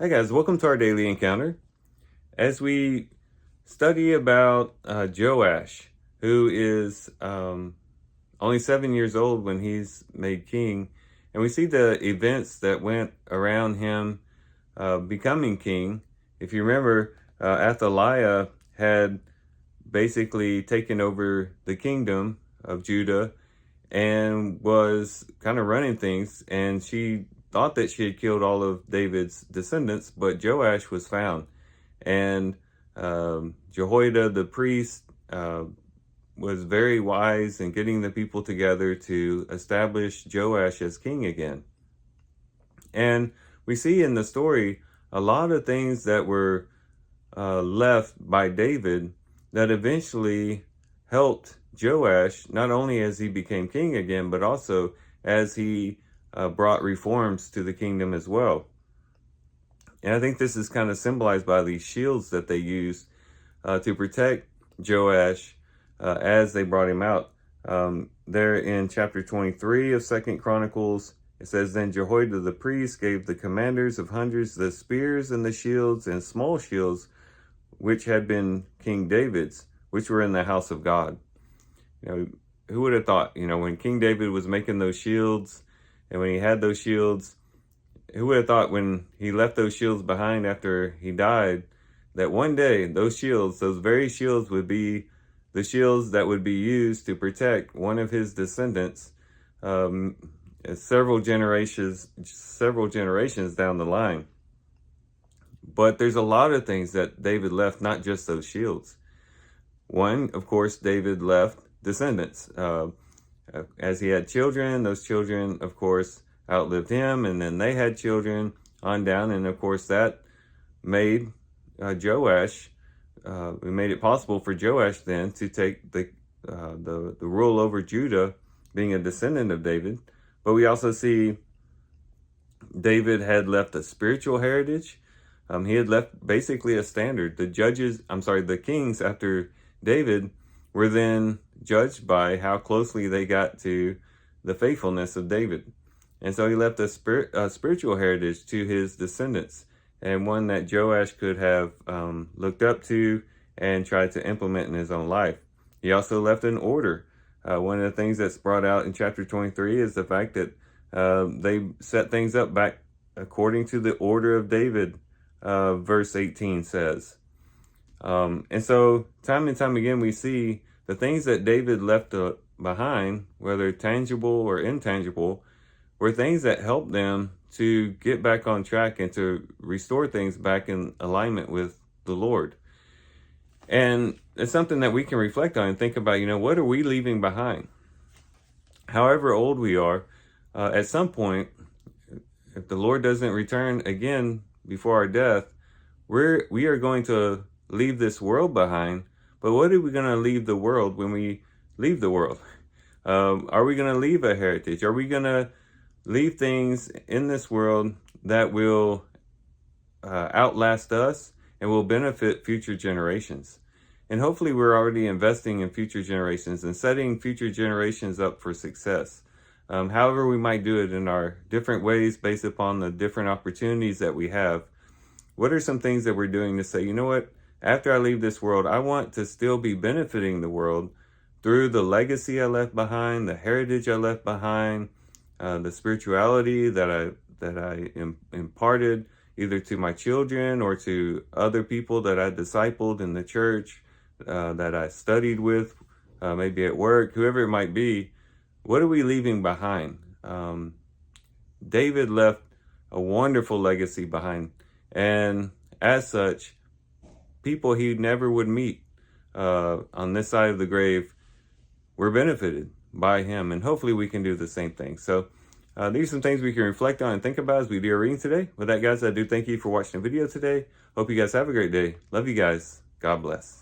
Hi guys, welcome to our daily encounter. As we study about Joash, who is only 7 years old when he's made king, and we see the events that went around him becoming king. If you remember, Athaliah had basically taken over the kingdom of Judah and was kind of running things, and she thought that she had killed all of David's descendants, but Joash was found. And Jehoiada the priest was very wise in getting the people together to establish Joash as king again. And we see in the story a lot of things that were left by David that eventually helped Joash, not only as he became king again, but also as he brought reforms to the kingdom as well. And I think this is kind of symbolized by these shields that they used to protect Joash as they brought him out. There in chapter 23 of 2 Chronicles, it says, "Then Jehoiada the priest gave the commanders of hundreds the spears and the shields and small shields, which had been King David's, which were in the house of God." Who would have thought, when King David was making those shields and when he had those shields, who would have thought when he left those shields behind after he died, that one day those shields, those very shields, would be the shields that would be used to protect one of his descendants several generations down the line. But there's a lot of things that David left, not just those shields. One, of course, David left descendants. As he had children, those children, of course, outlived him, and then they had children on down, and of course that made Joash, it made it possible for Joash then to take the rule over Judah, being a descendant of David. But we also see David had left a spiritual heritage. He had left basically a standard. The kings after David were then judged by how closely they got to the faithfulness of David. And so he left a spiritual heritage to his descendants, and one that Joash could have looked up to and tried to implement in his own life. He also left an order. One of the things that's brought out in chapter 23 is the fact that they set things up back according to the order of David, verse 18 says. And so time and time again, we see the things that David left behind, whether tangible or intangible, were things that helped them to get back on track and to restore things back in alignment with the Lord. And it's something that we can reflect on and think about, what are we leaving behind? However old we are, at some point, if the Lord doesn't return again before our death, we are going to leave this world behind. But what are we going to leave the world when we leave the world? Are we going to leave a heritage? Are we going to leave things in this world that will outlast us and will benefit future generations? And hopefully we're already investing in future generations and setting future generations up for success. However we might do it in our different ways based upon the different opportunities that we have. What are some things that we're doing to say, what? After I leave this world, I want to still be benefiting the world through the legacy I left behind, the heritage I left behind, the spirituality that I imparted either to my children or to other people that I discipled in the church, that I studied with, maybe at work, whoever it might be. What are we leaving behind? David left a wonderful legacy behind, and as such, people he never would meet on this side of the grave were benefited by him, and hopefully we can do the same thing. So these are some things we can reflect on and think about as we do our reading today. With that, guys, I do thank you for watching the video today. Hope you guys have a great day. Love you guys. God bless.